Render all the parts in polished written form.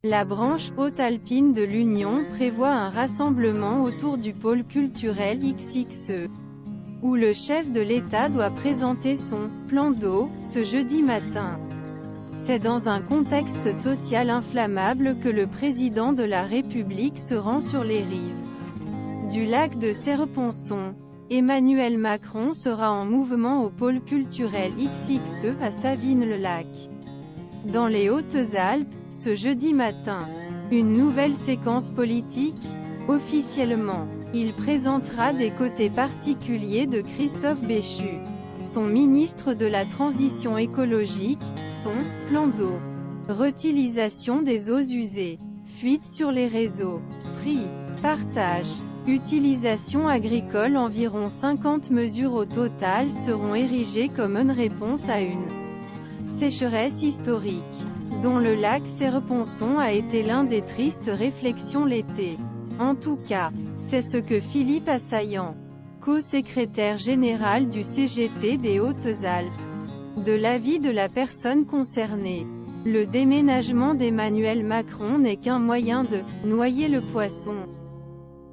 La branche haute-alpine de l'Union prévoit un rassemblement autour du pôle culturel XXE, où le chef de l'État doit présenter son « plan d'eau » ce jeudi matin. C'est dans un contexte social inflammable que le président de la République se rend sur les rives du lac de Serreponçon. Emmanuel Macron sera en mouvement au pôle culturel XXE à Savines-le-Lac, dans les Hautes-Alpes, ce jeudi matin. Une nouvelle séquence politique? Officiellement, il présentera des côtés particuliers de Christophe Béchu, son ministre de la Transition écologique, son « plan d'eau », réutilisation des eaux usées, fuite sur les réseaux, prix, partage, utilisation agricole. Environ 50 mesures au total seront érigées comme une réponse à une sécheresse historique, dont le lac Serreponçon a été l'un des tristes réflexions l'été. En tout cas, c'est ce que Philippe Assaillant, co-secrétaire général du CGT des Hautes-Alpes, de l'avis de la personne concernée. Le déménagement d'Emmanuel Macron n'est qu'un moyen de « noyer le poisson ».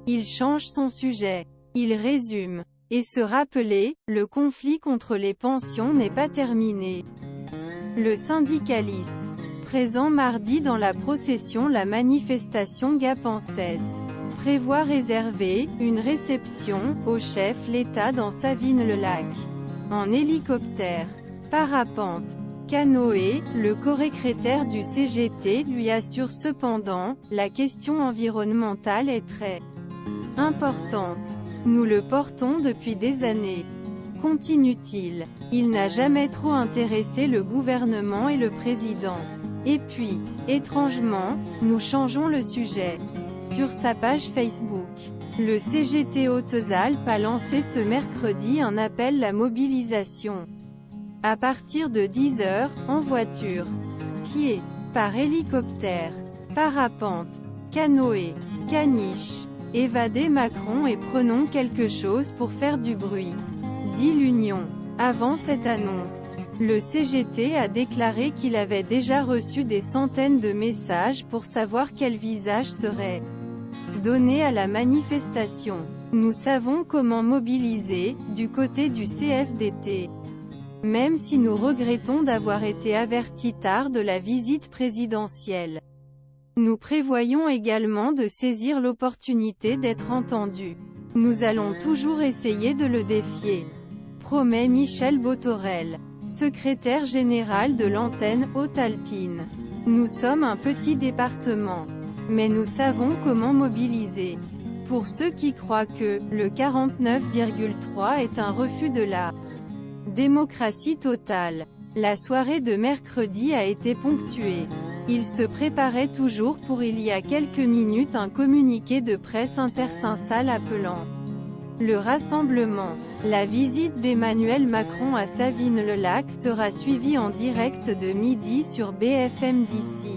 Il change son sujet. Il résume. Et se rappeler, le conflit contre les pensions n'est pas terminé. Le syndicaliste, présent mardi dans la procession la manifestation gapençaise, prévoit réserver une réception au chef l'État dans Savines-le-Lac, en hélicoptère, parapente, canoë. Le co-secrétaire du CGT lui assure cependant, la question environnementale est très importante. Nous le portons depuis des années. Continue-t-il. Il n'a jamais trop intéressé le gouvernement et le président. Et puis, étrangement, nous changeons le sujet. Sur sa page Facebook, le CGT Hautes-Alpes a lancé ce mercredi un appel à la mobilisation. À partir de 10 h, en voiture, pied, par hélicoptère, parapente, canoë, caniche, évadez Macron et prenons quelque chose pour faire du bruit, dit l'Union. Avant cette annonce, le CGT a déclaré qu'il avait déjà reçu des centaines de messages pour savoir quel visage serait donné à la manifestation. Nous savons comment mobiliser, du côté du CFDT. Même si nous regrettons d'avoir été avertis tard de la visite présidentielle. Nous prévoyons également de saisir l'opportunité d'être entendus. Nous allons toujours essayer de le défier, promet Michel Botorel, secrétaire général de l'antenne haute-alpine. Nous sommes un petit département, mais nous savons comment mobiliser. Pour ceux qui croient que le 49,3 est un refus de la démocratie totale, la soirée de mercredi a été ponctuée. Il se préparait toujours pour il y a quelques minutes un communiqué de presse intersyndicale appelant le rassemblement. La visite d'Emmanuel Macron à Savines-le-Lac sera suivie en direct de midi sur BFM d'ici.